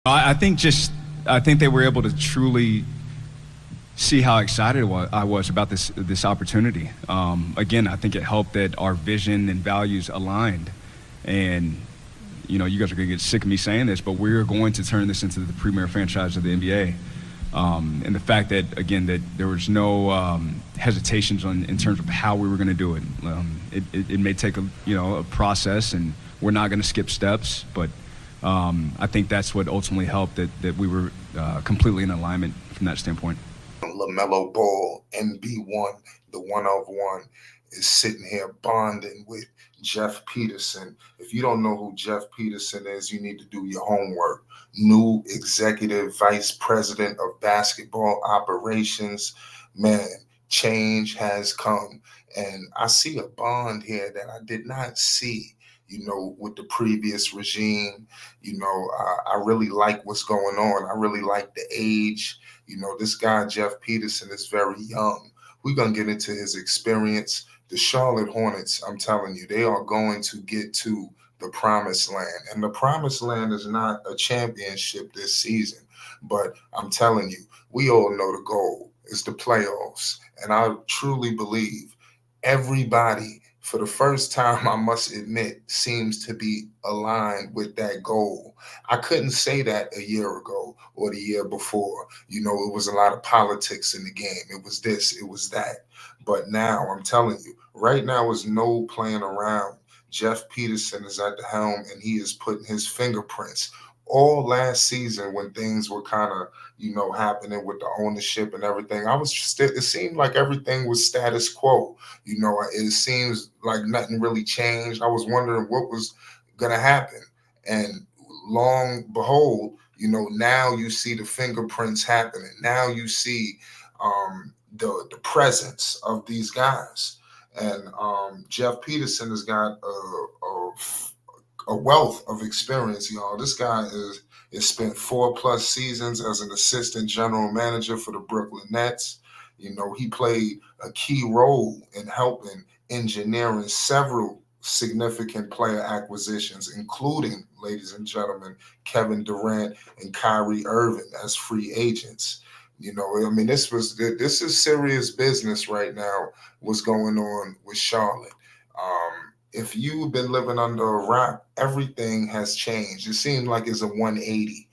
I think they were able to truly see how excited I was about this opportunity. Again, I think it helped that our vision and values aligned, and you guys are gonna get sick of me saying this, but we're going to turn this into the premier franchise of the NBA. And the fact that again that there was no hesitations in terms of how we were going to do it. It may take a process, and we're not going to skip steps, but I think that's what ultimately helped that we were completely in alignment from that standpoint. Lamelo Ball, MB1, the one of one, is sitting here bonding with Jeff Peterson. If you don't know who Jeff Peterson is, you need to do your homework. New executive vice president of basketball operations. Man, change has come. And I see a bond here that I did not see. With the previous regime, I really like what's going on. I really like the age. This guy, Jeff Peterson, is very young. We're going to get into his experience. The Charlotte Hornets, I'm telling you, they are going to get to the promised land. And the promised land is not a championship this season. But I'm telling you, we all know the goal is the playoffs. And I truly believe everybody, for the first time, I must admit, seems to be aligned with that goal. I couldn't say that a year ago or the year before. It was a lot of politics in the game. It was this, it was that. But now, I'm telling you, right now is no playing around. Jeff Peterson is at the helm, and he is putting his fingerprints. All last season, when things were kind of happening with the ownership and everything, it seemed like everything was status quo. It seems like nothing really changed. I was wondering what was going to happen. And long behold, now you see the fingerprints happening. Now you see the presence of these guys. And Jeff Peterson has got a wealth of experience, y'all. This guy is spent 4+ seasons as an assistant general manager for the Brooklyn Nets. He played a key role in helping engineering several significant player acquisitions, including, ladies and gentlemen, Kevin Durant and Kyrie Irving as free agents. I mean, this is serious business right now. What's going on with Charlotte? If you've been living under a rock, everything has changed. It seems like it's a 180.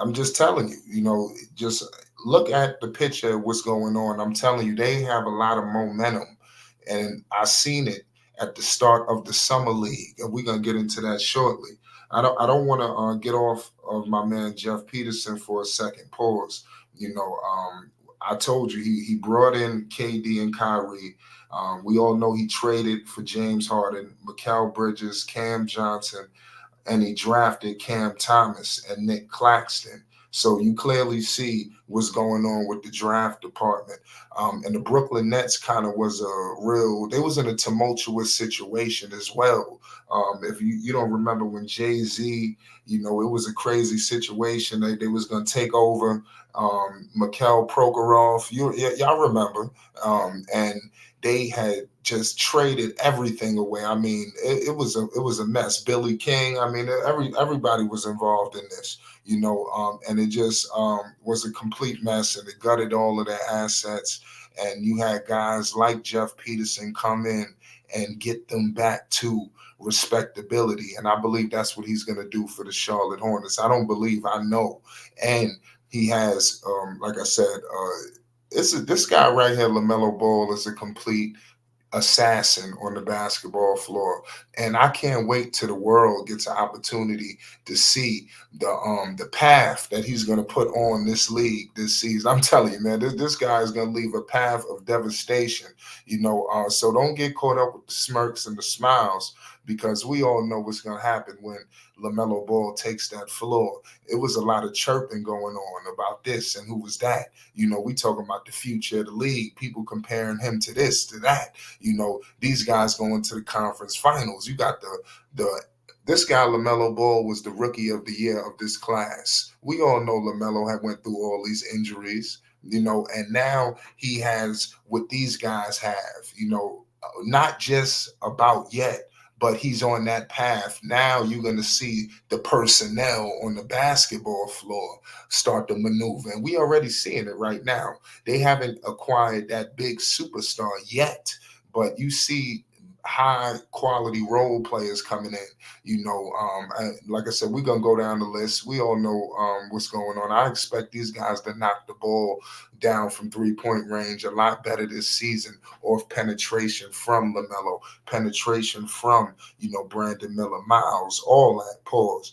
I'm just telling you, just look at the picture of what's going on. I'm telling you, they have a lot of momentum. And I seen it at the start of the summer league. And we're gonna get into that shortly. I don't want to get off of my man Jeff Peterson for a second. Pause. I told you he brought in KD and Kyrie. We all know he traded for James Harden, Mikal Bridges, Cam Johnson, and he drafted Cam Thomas and Nick Claxton. So you clearly see what's going on with the draft department. And the Brooklyn Nets kind of they was in a tumultuous situation as well. If you don't remember when Jay-Z, it was a crazy situation. They was going to take over Mikhail Prokhorov. Y'all remember. And they had just traded everything away. I mean, it was a mess. Billy King. I mean, everybody was involved in this, and it just was a complete mess, and it gutted all of their assets. And you had guys like Jeff Peterson come in and get them back to respectability. And I believe that's what he's going to do for the Charlotte Hornets. I know. And he has, like I said, this guy right here, Lamelo Ball, is a complete assassin on the basketball floor, and I can't wait till the world gets an opportunity to see the path that he's going to put on this league this season. I'm telling you, man, this guy is going to leave a path of devastation. So don't get caught up with the smirks and the smiles, because we all know what's going to happen when LaMelo Ball takes that floor. It was a lot of chirping going on about this and who was that. We talking about the future of the league. People comparing him to this, to that. These guys going to the conference finals. You got this guy, LaMelo Ball, was the rookie of the year of this class. We all know LaMelo had went through all these injuries, and now he has what these guys have, not just about yet, but he's on that path. Now you're going to see the personnel on the basketball floor start to maneuver. And we already seeing it right now. They haven't acquired that big superstar yet, but you see high quality role players coming in. Like I said, we're gonna go down the list. We all know what's going on. I expect these guys to knock the ball down from 3-point range a lot better this season, off penetration from Lamelo, penetration from Brandon Miller, Miles, all that. Pause.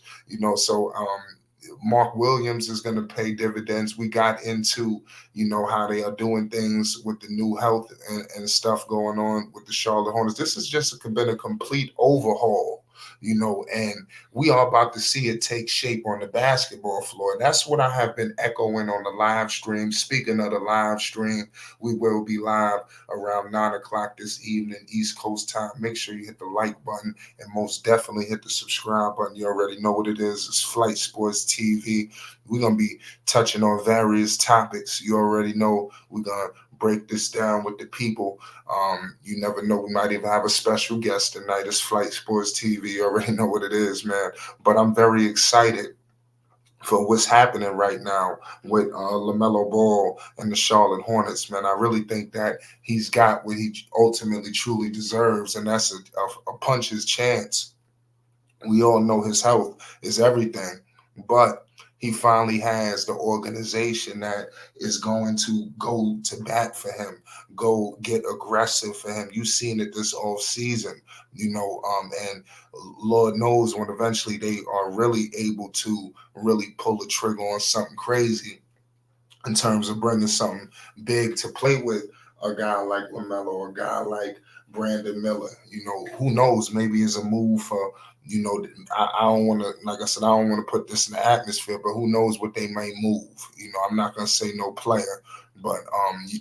Mark Williams is going to pay dividends. We got into, how they are doing things with the new health and stuff going on with the Charlotte Hornets. This has just been a complete overhaul, and we are about to see it take shape on the basketball floor. That's what I have been echoing on the live stream. Speaking of the live stream, we will be live around 9 o'clock this evening, East Coast time. Make sure you hit the like button and most definitely hit the subscribe button. You already know what it is. It's Flight Sports TV. We're going to be touching on various topics. You already know we're going to break this down with the people. You never know. We might even have a special guest tonight. It's Flight Sports TV. You already know what it is, man. But I'm very excited for what's happening right now with Lamelo Ball and the Charlotte Hornets, man. I really think that he's got what he ultimately truly deserves, and that's a puncher's chance. We all know his health is everything, but he finally has the organization that is going to go to bat for him, go get aggressive for him. You've seen it this off season, and Lord knows when eventually they are really able to really pull the trigger on something crazy in terms of bringing something big to play with a guy like LaMelo, a guy like Brandon Miller. Who knows? Maybe it's a move for, I don't want to, like I said, I don't want to put this in the atmosphere, but who knows what they may move. I'm not going to say no player, but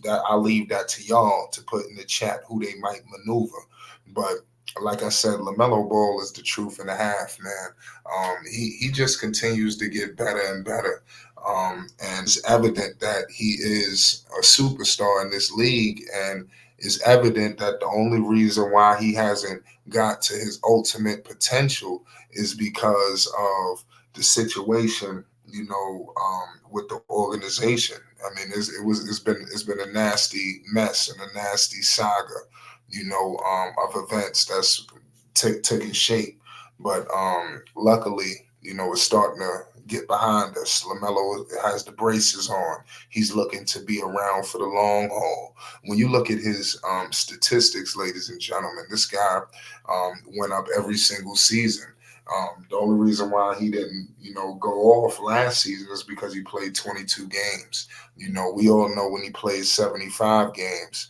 I'll leave that to y'all to put in the chat who they might maneuver. But like I said, LaMelo Ball is the truth and a half, man. He just continues to get better and better. And it's evident that he is a superstar in this league, and it's evident that the only reason why he hasn't got to his ultimate potential is because of the situation, with the organization. I mean, it's been a nasty mess and a nasty saga, of events that's taking shape. But luckily, it's starting to get behind us. LaMelo has the braces on. He's looking to be around for the long haul. When you look at his statistics, ladies and gentlemen, this guy went up every single season. The only reason why he didn't, go off last season is because he played 22 games. We all know when he played 75 games,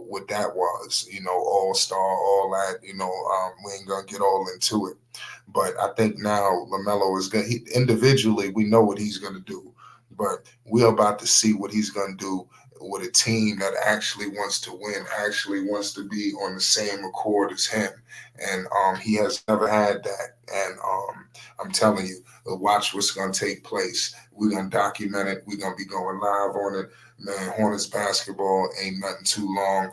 what that was, all-star, all that, we ain't going to get all into it. But I think now LaMelo is going to, individually, we know what he's going to do. But we're about to see what he's going to do with a team that actually wants to win, actually wants to be on the same accord as him. And he has never had that. And I'm telling you, watch what's going to take place. We're going to document it. We're going to be going live on it. Man, Hornets basketball ain't nothing too long.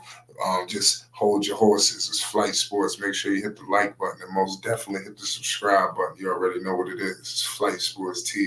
Just hold your horses. It's Flight Sports. Make sure you hit the like button and most definitely hit the subscribe button. You already know what it is. It's Flight Sports TV.